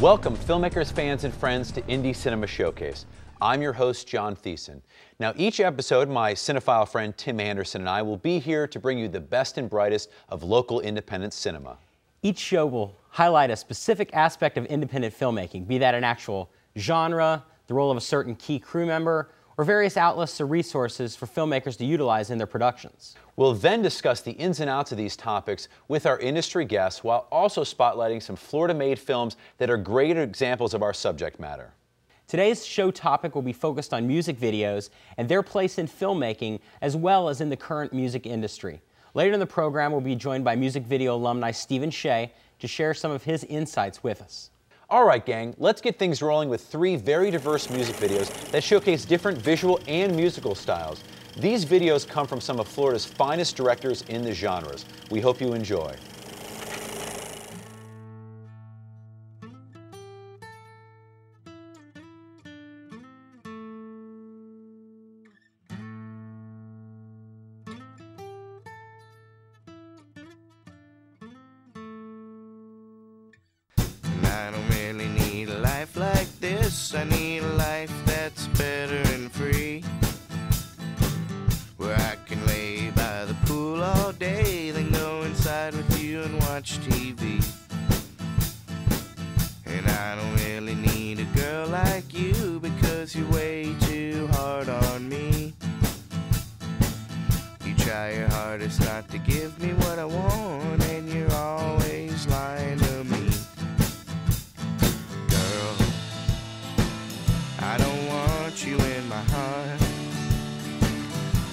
Welcome, filmmakers, fans, and friends to Indie Cinema Showcase. I'm your host, John Theisen. Now, each episode, my cinephile friend Tim Anderson and I will be here to bring you the best and brightest of local independent cinema. Each show will highlight a specific aspect of independent filmmaking, be that an actual genre, the role of a certain key crew member, or various outlets or resources for filmmakers to utilize in their productions. We'll then discuss the ins and outs of these topics with our industry guests while also spotlighting some Florida-made films that are great examples of our subject matter. Today's show topic will be focused on music videos and their place in filmmaking as well as in the current music industry. Later in the program, we'll be joined by music video alumni Steven Shea to share some of his insights with us. All right, gang, let's get things rolling with three very diverse music videos that showcase different visual and musical styles. These videos come from some of Florida's finest directors in the genres. We hope you enjoy. I don't really need a life like this. I need a life that's better and free, where I can lay by the pool all day, then go inside with you and watch TV. And I don't really need a girl like you, because you're way too hard on me. You try your hardest not to give me what I want, and you're always lying to me. I don't want you in my heart,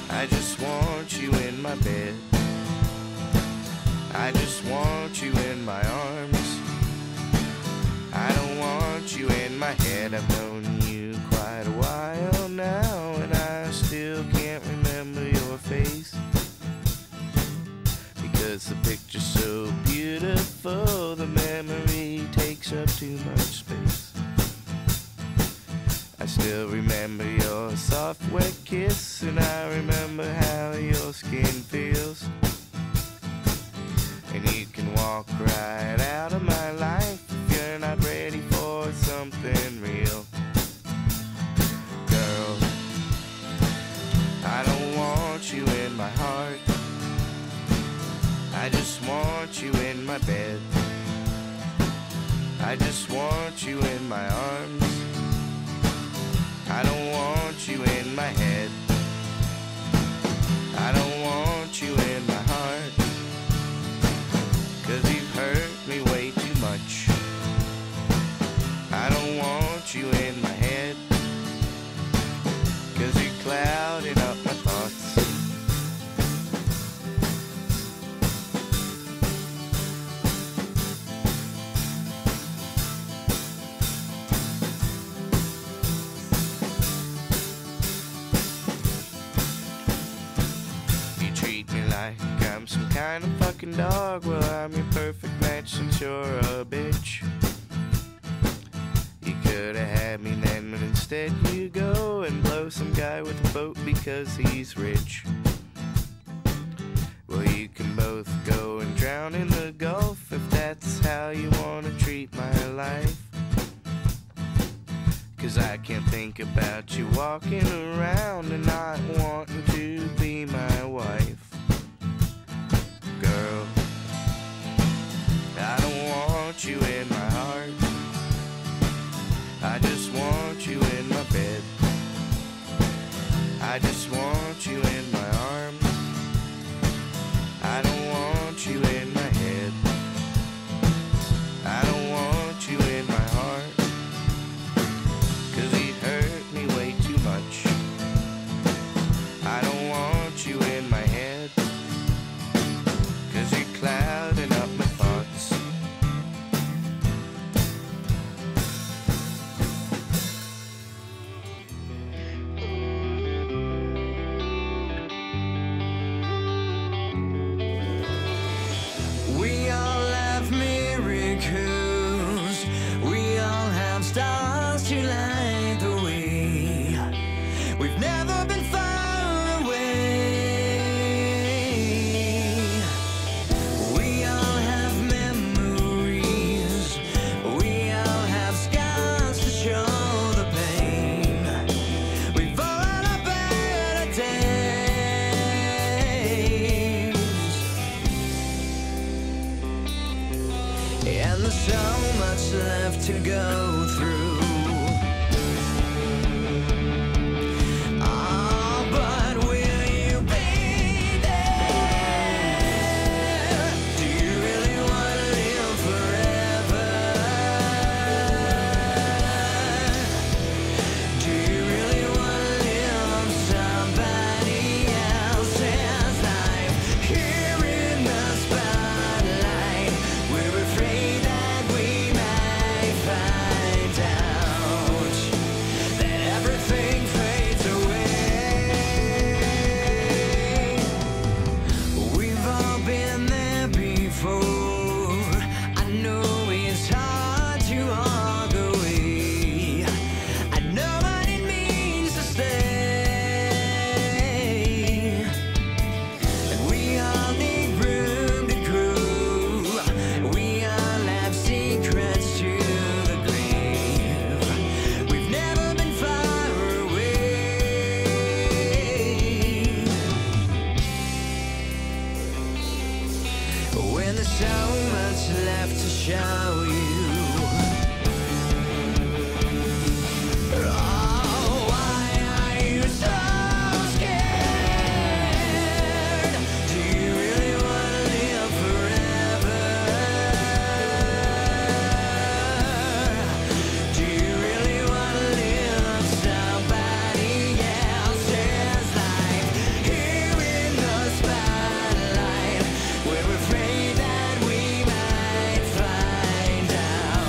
I just want you in my bed. I just want you in my arms, I don't want you in my head. I've known you quite a while now, and I still can't remember your face, because the picture's so beautiful, the memory takes up too much space. I still remember your soft, wet kiss, and I remember how your skin feels. And you can walk right out of my life if you're not ready for something real. Girl, I don't want you in my heart, I just want you in my bed. I just want you in my arms, I don't want you in my head. I don't want you in my heart, 'cause you've hurt me way too much. I don't want you in my head, 'cause you're clouding up my thoughts. I'm some kind of fucking dog, well I'm your perfect match since you're a bitch. You could've had me then, but instead you go and blow some guy with a boat because he's rich. Well, you can both go and drown in the Gulf if that's how you wanna treat my life, 'cause I can't think about you walking around and not wanting to be my wife. Girl, I don't want you in my heart, I just want you in my bed. I just want you in my arms, so much left to go through. Oh, but will you be there? Do you really want to live forever? Do you really want to live somebody else's life? Here in the spotlight, we're afraid that we might find out that everything fades away. We've all been there before. I know it's hard to walk away. I know what it means to stay. And we all need room to grow. We all have secrets to the grave. We've never been far away. When there's so much left to show you. Oh, why are you so scared? Do you really want to live forever? Do you really want to live somebody else's life? Here in the spotlight, we're afraid that we might find out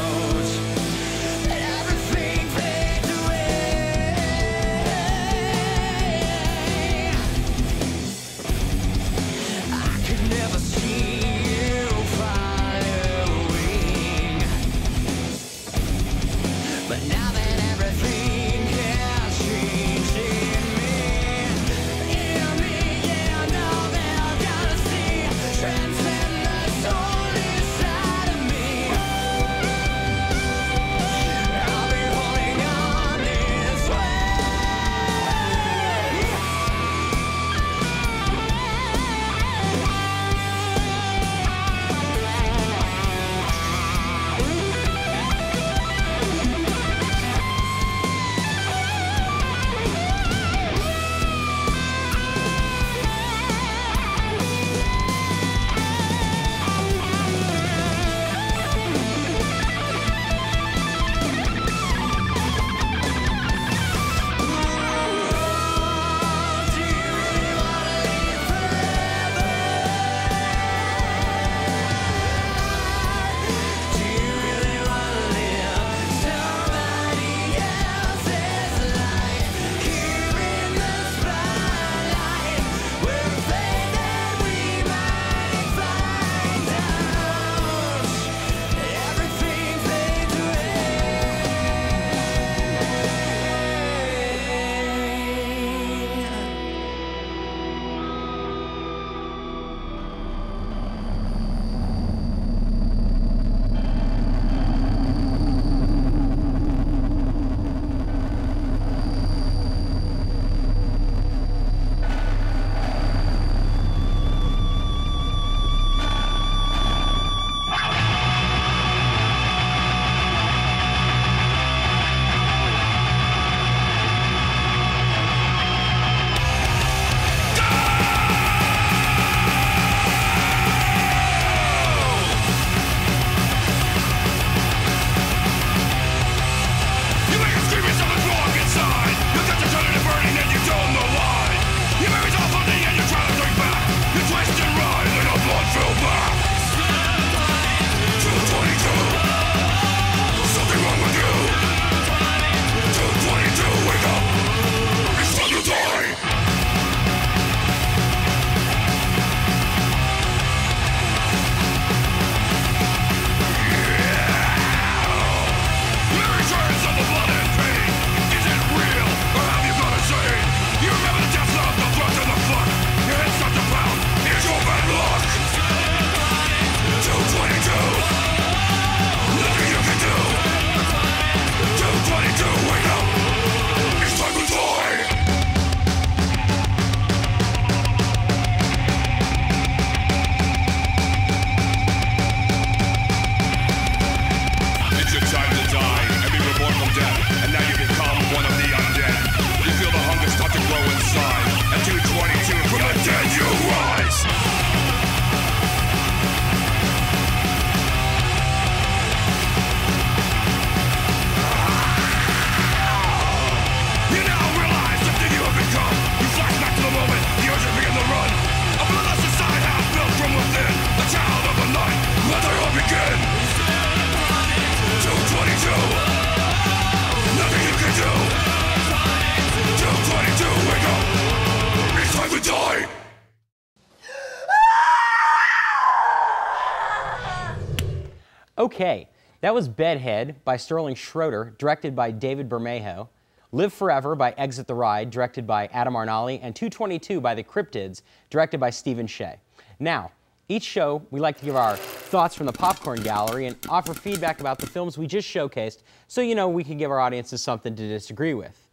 Okay, that was Bedhead by Sterling Schroeder, directed by David Bermejo. Live Forever by Exit the Ride, directed by Adam Arnali, and 222 by The Cryptids, directed by Steven Shea. Now, each show, we like to give our thoughts from the popcorn gallery and offer feedback about the films we just showcased, so you know we can give our audiences something to disagree with.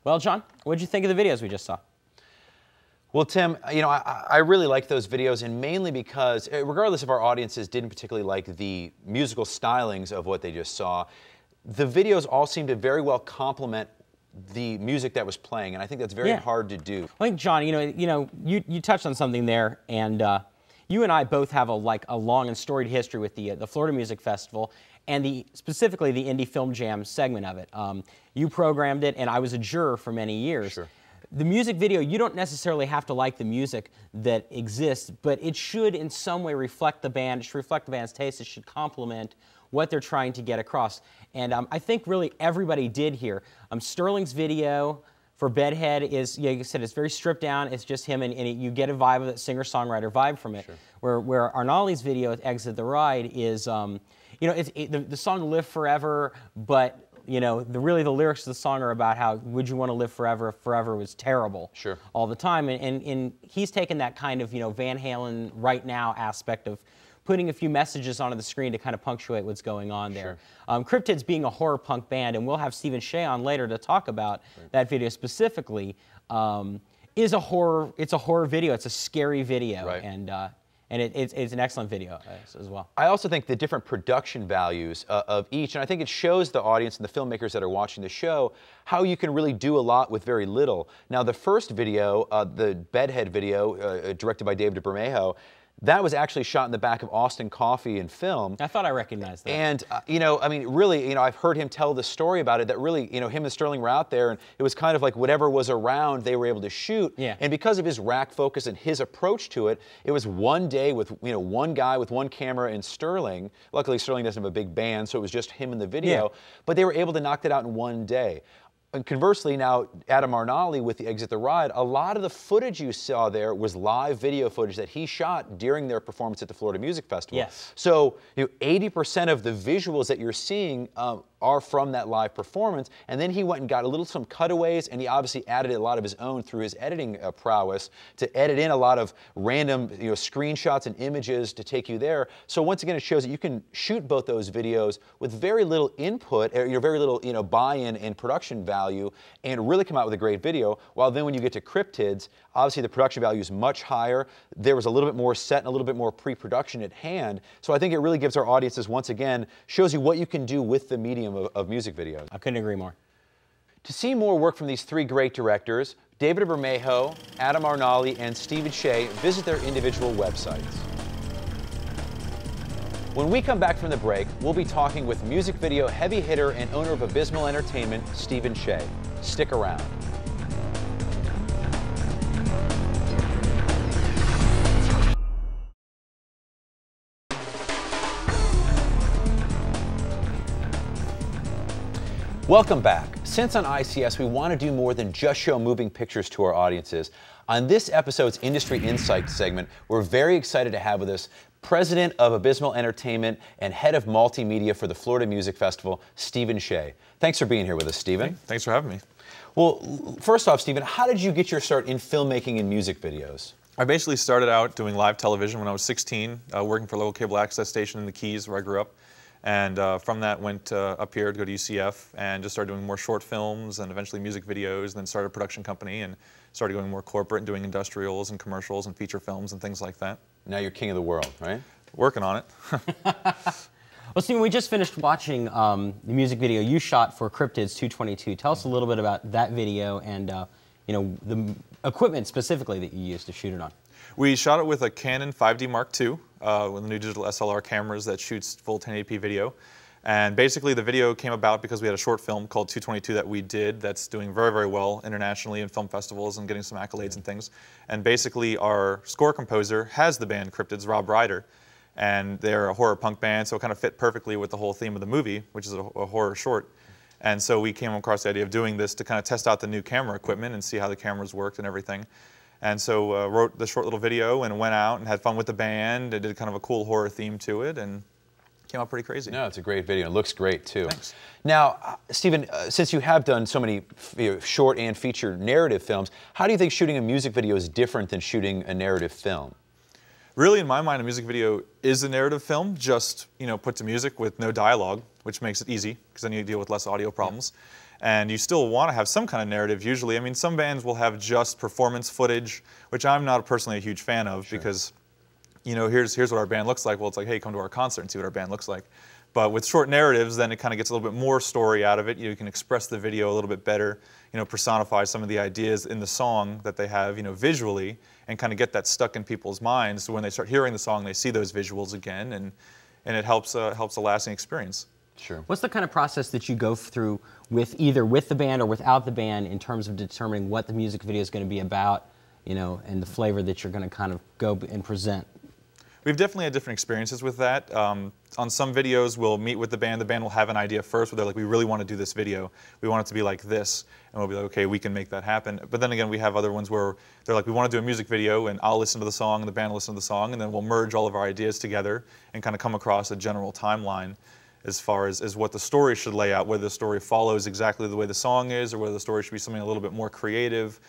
Well, John, what did you think of the videos we just saw? Well, Tim, you know, I really like those videos, and mainly because, regardless if our audiences didn't particularly like the musical stylings of what they just saw, the videos all seem to very well complement the music that was playing, and I think that's very hard to do. I think, John, you touched on something there, and you and I both have a long and storied history with the Florida Music Festival, and specifically the Indie Film Jam segment of it. You programmed it, and I was a juror for many years. Sure. The music video, you don't necessarily have to like the music that exists, but it should in some way reflect the band. It should reflect the band's taste. It should complement what they're trying to get across. And I think really everybody did here. Sterling's video for Bedhead is, like you said, it's very stripped down. It's just him, and you get a vibe of that singer-songwriter vibe from it. Sure. Where Arnali's video at Exit the Ride is, the song Live Forever, but really the lyrics of the song are about how would you want to live forever if forever was terrible all the time. And he's taken that kind of, Van Halen right now aspect of putting a few messages onto the screen to kind of punctuate what's going on there. Cryptids being a horror punk band, and we'll have Steven Shea on later to talk about that video specifically, it's a horror video. It's a scary video. And it's an excellent video as well. I also think the different production values of each, and I think it shows the audience and the filmmakers that are watching the show how you can really do a lot with very little. Now, the first video, the Bedhead video, directed by David Bermejo, that was actually shot in the back of Austin Coffee and Film. I thought I recognized that. And, I mean, really, I've heard him tell the story about it, that really, him and Sterling were out there, and it was kind of like whatever was around, they were able to shoot. Yeah. And because of his rack focus and his approach to it, it was one day with, one guy with one camera and Sterling. Luckily, Sterling doesn't have a big band, so it was just him in the video. Yeah. But they were able to knock that out in one day. And conversely, now, Adam Arnali with the Exit the Ride, a lot of the footage you saw there was live video footage that he shot during their performance at the Florida Music Festival. Yes. So, 80% of the visuals that you're seeing are from that live performance, and then he went and got some cutaways, and he obviously added a lot of his own through his editing prowess to edit in a lot of random screenshots and images to take you there. So once again, it shows that you can shoot both those videos with very little input, very little buy-in and production value, and really come out with a great video. While then when you get to Cryptids, obviously the production value is much higher. There was a little bit more set and a little bit more pre-production at hand. So I think it really gives our audiences, once again, shows you what you can do with the medium of music videos. I couldn't agree more. To see more work from these three great directors, David Bermejo, Adam Arnali, and Steven Shea, visit their individual websites. When we come back from the break, we'll be talking with music video heavy hitter and owner of Abysmal Entertainment, Steven Shea. Stick around. Welcome back. Since on ICS we want to do more than just show moving pictures to our audiences, on this episode's Industry Insight segment, we're very excited to have with us President of Abysmal Entertainment and Head of Multimedia for the Florida Music Festival, Steven Shea. Thanks for being here with us, Steven. Thanks for having me. Well, first off, Steven, how did you get your start in filmmaking and music videos? I basically started out doing live television when I was 16, working for a local cable access station in the Keys where I grew up. And from that went up here to go to UCF and just started doing more short films and eventually music videos, and then started a production company and started going more corporate and doing industrials and commercials and feature films and things like that. Now you're king of the world, right? Working on it. Well, Steven, we just finished watching the music video you shot for Cryptids 222. Tell us a little bit about that video and the equipment specifically that you used to shoot it on. We shot it with a Canon 5D Mark II, with the new digital SLR cameras that shoots full 1080p video. And basically the video came about because we had a short film called 222 that we did that's doing very, very well internationally in film festivals and getting some accolades and things. And basically our score composer has the band Cryptids, Rob Ryder. And they're a horror punk band, so it kind of fit perfectly with the whole theme of the movie, which is a horror short. And so we came across the idea of doing this to kind of test out the new camera equipment and see how the cameras worked and everything. And so wrote the short little video and went out and had fun with the band and did kind of a cool horror theme to it and came out pretty crazy. No, it's a great video. It looks great too. Thanks. Now, Steven, since you have done so many short and feature narrative films, how do you think shooting a music video is different than shooting a narrative film? Really, in my mind, a music video is a narrative film, just put to music with no dialogue, which makes it easy because then you deal with less audio problems. And you still want to have some kind of narrative usually. I mean, some bands will have just performance footage, which I'm not personally a huge fan of because, here's what our band looks like. Well, it's like, hey, come to our concert and see what our band looks like. But with short narratives, then it kind of gets a little bit more story out of it. You can express the video a little bit better, personify some of the ideas in the song that they have, visually, and kind of get that stuck in people's minds. So when they start hearing the song, they see those visuals again, and it helps a lasting experience. Sure. What's the kind of process that you go through either with the band or without the band in terms of determining what the music video is going to be about, and the flavor that you're going to kind of go and present? We've definitely had different experiences with that. On some videos, we'll meet with the band. The band will have an idea first where they're like, we really want to do this video. We want it to be like this. And we'll be like, okay, we can make that happen. But then again, we have other ones where they're like, we want to do a music video, and I'll listen to the song, and the band will listen to the song, and then we'll merge all of our ideas together and kind of come across a general timeline as far as what the story should lay out, whether the story follows exactly the way the song is, or whether the story should be something a little bit more creative,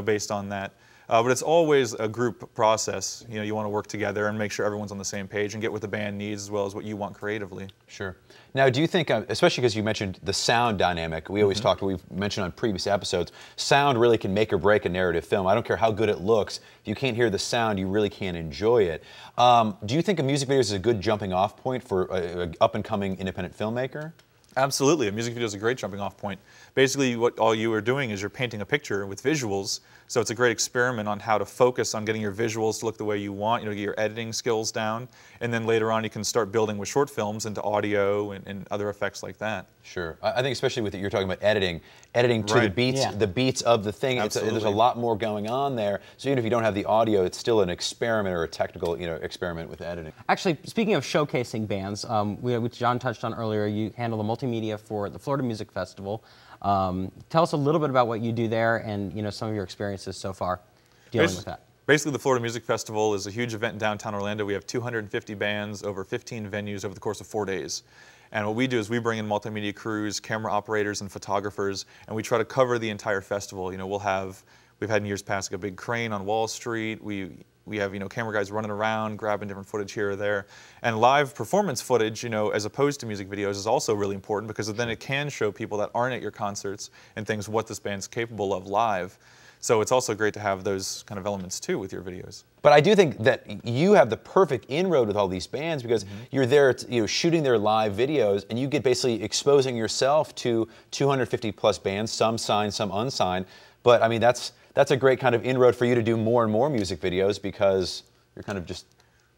based on that. But it's always a group process. You want to work together and make sure everyone's on the same page and get what the band needs as well as what you want creatively. Sure. Now, do you think, especially because you mentioned the sound dynamic, we always talked, we've mentioned on previous episodes, sound really can make or break a narrative film. I don't care how good it looks. If you can't hear the sound, you really can't enjoy it. Do you think a music video is a good jumping off point for an up-and-coming independent filmmaker? Absolutely. A music video is a great jumping off point. Basically, all you are doing is you're painting a picture with visuals, so it's a great experiment on how to focus on getting your visuals to look the way you want, get your editing skills down, and then later on you can start building with short films into audio and other effects like that. Sure. I think especially with you're talking about editing to the beats of the thing. There's a lot more going on there. So even if you don't have the audio, it's still an experiment or a technical experiment with editing. Actually, speaking of showcasing bands, which John touched on earlier, you handle the multimedia for the Florida Music Festival. Tell us a little bit about what you do there and some of your experiences so far dealing with that. Basically, the Florida Music Festival is a huge event in downtown Orlando. We have 250 bands over 15 venues over the course of 4 days. And what we do is we bring in multimedia crews, camera operators, and photographers, and we try to cover the entire festival. We've had in years past like a big crane on Wall Street. We have camera guys running around, grabbing different footage here or there. And live performance footage, as opposed to music videos, is also really important because then it can show people that aren't at your concerts and things what this band's capable of live. So it's also great to have those kind of elements too with your videos. But I do think that you have the perfect inroad with all these bands because you're there, shooting their live videos, and you get basically exposing yourself to 250 plus bands, some signed, some unsigned. But I mean, that's a great kind of inroad for you to do more and more music videos because you're kind of just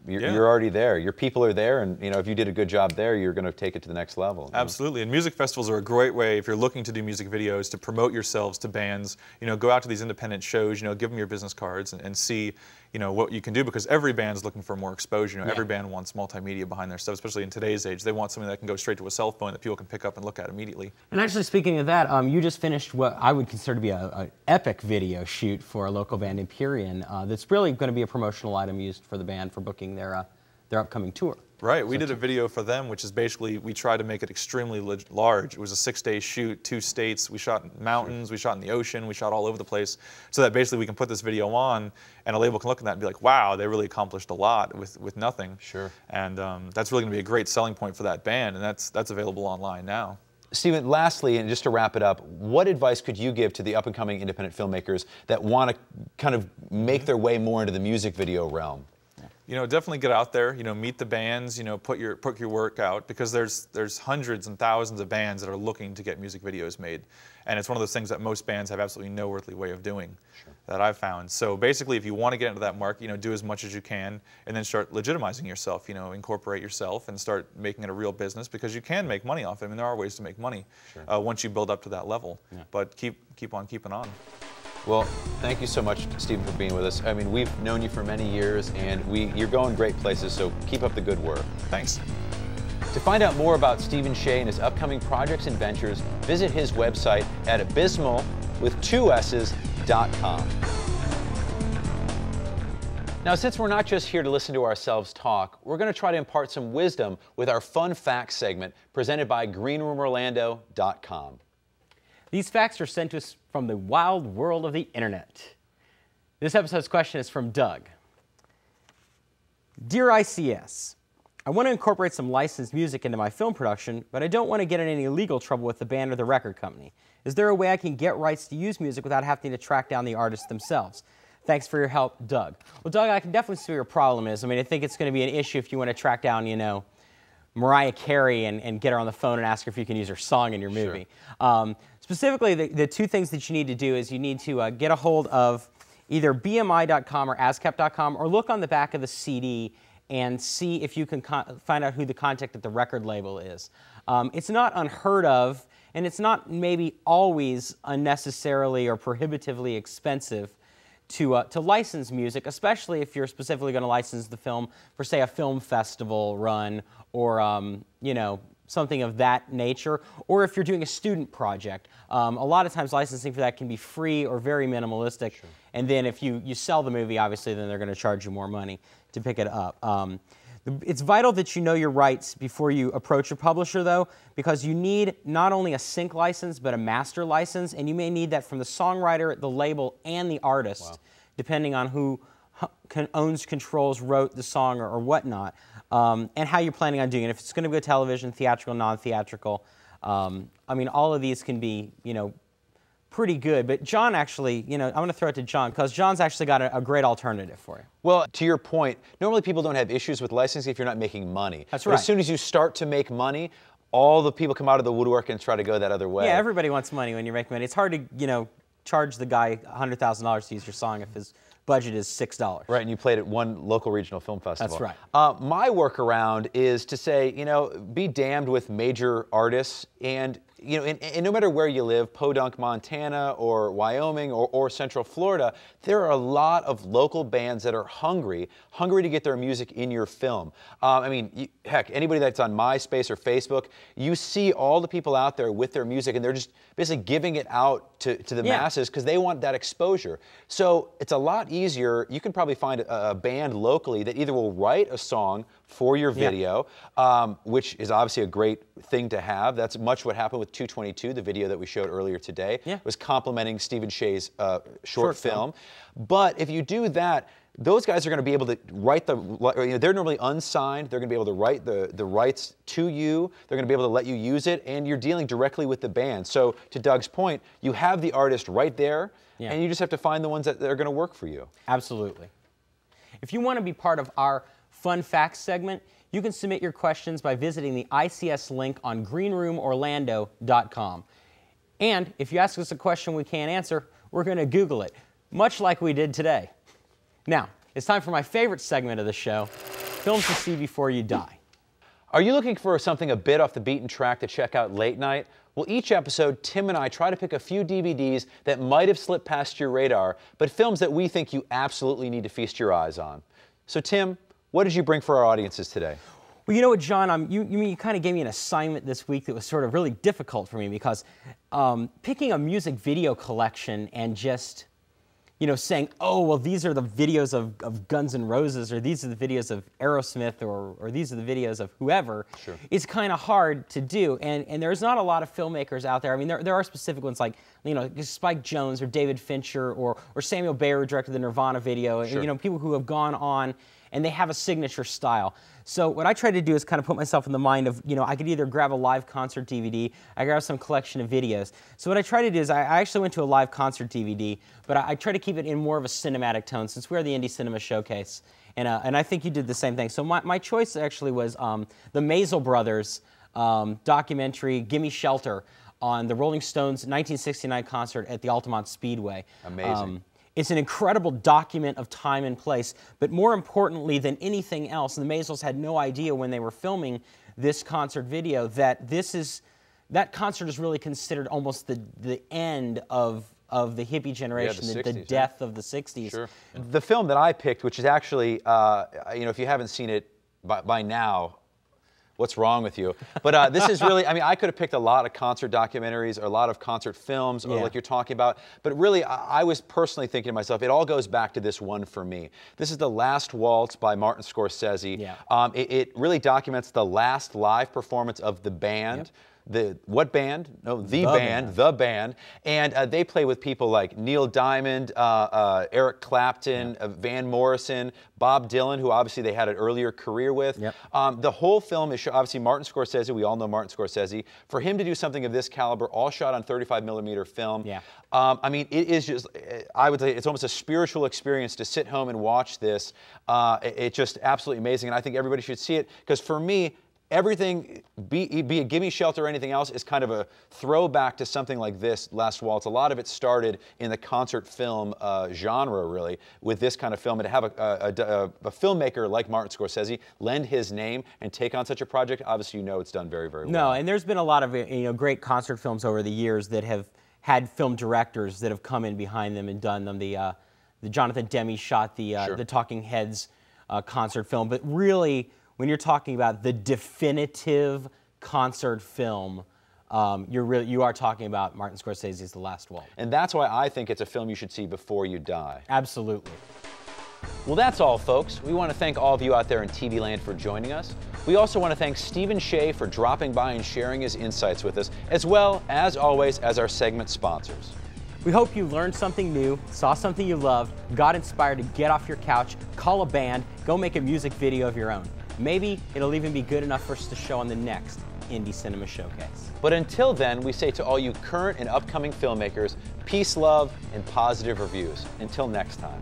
you're already there. Your people are there, and if you did a good job there, you're going to take it to the next level. Absolutely, and music festivals are a great way if you're looking to do music videos to promote yourselves to bands. Go out to these independent shows. Give them your business cards and see what you can do because every band's looking for more exposure. Every band wants multimedia behind their stuff, especially in today's age. They want something that can go straight to a cell phone that people can pick up and look at immediately. And actually, speaking of that, you just finished what I would consider to be an epic video shoot for a local band, Empyrean. That's really going to be a promotional item used for the band for booking their upcoming tour. Right, we did a video for them, which is basically, we tried to make it extremely large. It was a 6-day shoot, 2 states. We shot in mountains, we shot in the ocean, we shot all over the place, so that basically we can put this video on, and a label can look at that and be like, wow, they really accomplished a lot with nothing. Sure. And that's really going to be a great selling point for that band, and that's available online now. Steven, lastly, and just to wrap it up, what advice could you give to the up-and-coming independent filmmakers that want to kind of make their way more into the music video realm? Definitely get out there, meet the bands, put your work out because there's hundreds and thousands of bands that are looking to get music videos made. And it's one of those things that most bands have absolutely no earthly way of doing that I've found. So basically, if you want to get into that market, do as much as you can and then start legitimizing yourself, incorporate yourself and start making it a real business because you can make money off it. I mean, there are ways to make money once you build up to that level. But keep on keeping on. Well, thank you so much, Steven, for being with us. I mean, we've known you for many years, and you're going great places, so keep up the good work. Thanks. To find out more about Steven Shea and his upcoming projects and ventures, visit his website at abysmal with 2 S's.com. Now, since we're not just here to listen to ourselves talk, we're going to try to impart some wisdom with our Fun Facts segment presented by GreenRoomOrlando.com. These facts are sent to us from the wild world of the internet. This episode's question is from Doug. Dear ICS, I want to incorporate some licensed music into my film production, but I don't want to get in any legal trouble with the band or the record company. Is there a way I can get rights to use music without having to track down the artists themselves? Thanks for your help, Doug. Well, Doug, I can definitely see what your problem is. I mean, I think it's going to be an issue if you want to track down, you know, Mariah Carey and get her on the phone and ask her if you can use her song in your movie. Sure. Specifically, the two things that you need to do is you need to get a hold of either BMI.com or ASCAP.com, or look on the back of the CD and see if you can find out who the contact at the record label is. It's not unheard of, and it's not maybe always unnecessarily or prohibitively expensive to license music, especially if you're specifically going to license the film for, say, a film festival run or, you know, something of that nature, or if you're doing a student project. A lot of times licensing for that can be free or very minimalistic, sure. And then if you sell the movie, obviously, then they're going to charge you more money to pick it up. It's vital that you know your rights before you approach a publisher, though, because you need not only a sync license, but a master license, and you may need that from the songwriter, the label, and the artist, wow. Depending on who owns, controls, wrote the song or whatnot, and how you're planning on doing it. If it's going to go television, theatrical, non-theatrical, I mean, all of these can be, you know, pretty good. But John actually, you know, I'm going to throw it to John, because John's actually got a great alternative for you. Well, to your point, normally people don't have issues with licensing if you're not making money. That's right. But as soon as you start to make money, all the people come out of the woodwork and try to go that other way. Yeah, everybody wants money when you make money. It's hard to, you know, charge the guy $100,000 to use your song if his budget is $6. Right, and you played at one local regional film festival. That's right. My workaround is to say, you know, be damned with major artists, and you know, and no matter where you live, Podunk, Montana, or Wyoming, or Central Florida, there are a lot of local bands that are hungry to get their music in your film. I mean, heck, anybody that's on MySpace or Facebook, you see all the people out there with their music, and they're just basically giving it out to the masses because they want that exposure. So it's a lot easier. You can probably find a band locally that either will write a song for your video, which is obviously a great thing to have. That's much what happened with 222, the video that we showed earlier today. It was complimenting Steven Shea's short film. But if you do that, those guys are going to be able to write the, you know, they're normally unsigned. They're going to be able to write the rights to you. They're going to be able to let you use it, and you're dealing directly with the band. So to Doug's point, you have the artist right there, and you just have to find the ones that are going to work for you. Absolutely. If you want to be part of our Fun Facts segment, you can submit your questions by visiting the ICS link on GreenRoomOrlando.com. And if you ask us a question we can't answer, we're going to Google it, much like we did today. Now, it's time for my favorite segment of the show, Films to See Before You Die. Are you looking for something a bit off the beaten track to check out late night? Well, each episode, Tim and I try to pick a few DVDs that might have slipped past your radar, but films that we think you absolutely need to feast your eyes on. So, Tim, what did you bring for our audiences today? Well, you know what, John, you kind of gave me an assignment this week that was sort of really difficult for me, because picking a music video collection and just, you know, saying, oh, well, these are the videos of Guns N' Roses, or these are the videos of Aerosmith, or these are the videos of whoever, is kind of hard to do. And there's not a lot of filmmakers out there. I mean, there are specific ones like, you know, Spike Jonze or David Fincher or Samuel Bayer, who directed the Nirvana video, and, you know, people who have gone on and they have a signature style. So what I try to do is kind of put myself in the mind of, you know, I could either grab a live concert DVD, I grab some collection of videos. So what I try to do is I actually went to a live concert DVD, but I try to keep it in more of a cinematic tone, since we're the Indie Cinema Showcase. And I think you did the same thing. So my choice actually was the Maisel Brothers documentary, Gimme Shelter, on the Rolling Stones' 1969 concert at the Altamont Speedway. Amazing. It's an incredible document of time and place, but more importantly than anything else, and the Maisels had no idea when they were filming this concert video that that concert is really considered almost the end of the hippie generation, the 60s, the death of the 60s. Sure. The film that I picked, which is actually, you know, if you haven't seen it by now, what's wrong with you? But this is really, I mean, I could have picked a lot of concert documentaries or a lot of concert films, or like you're talking about, but really, I was personally thinking to myself, it all goes back to this one for me. This is The Last Waltz by Martin Scorsese. It really documents the last live performance of the band. What band? No, the band. And they play with people like Neil Diamond, Eric Clapton, Van Morrison, Bob Dylan, who obviously they had an earlier career with. The whole film is obviously Martin Scorsese. We all know Martin Scorsese. For him to do something of this caliber, all shot on 35mm film. I mean, it is just, I would say it's almost a spiritual experience to sit home and watch this. It's just absolutely amazing, and I think everybody should see it, because for me, everything, be it Gimme Shelter or anything else, is kind of a throwback to something like this, Last Waltz. A lot of it started in the concert film genre, really, with this kind of film. And to have a filmmaker like Martin Scorsese lend his name and take on such a project, obviously you know it's done very, very well. No, and there's been a lot of great concert films over the years that have had film directors that have come in behind them and done them. The Jonathan Demme shot the Talking Heads concert film, but really, when you're talking about the definitive concert film, you are talking about Martin Scorsese's The Last Waltz. And that's why I think it's a film you should see before you die. Absolutely. Well, that's all, folks. We want to thank all of you out there in TV land for joining us. We also want to thank Steven Shea for dropping by and sharing his insights with us, as well, as always, as our segment sponsors. We hope you learned something new, saw something you loved, got inspired to get off your couch, call a band, go make a music video of your own. Maybe it'll even be good enough for us to show on the next Indie Cinema Showcase. But until then, we say to all you current and upcoming filmmakers, peace, love, and positive reviews. Until next time.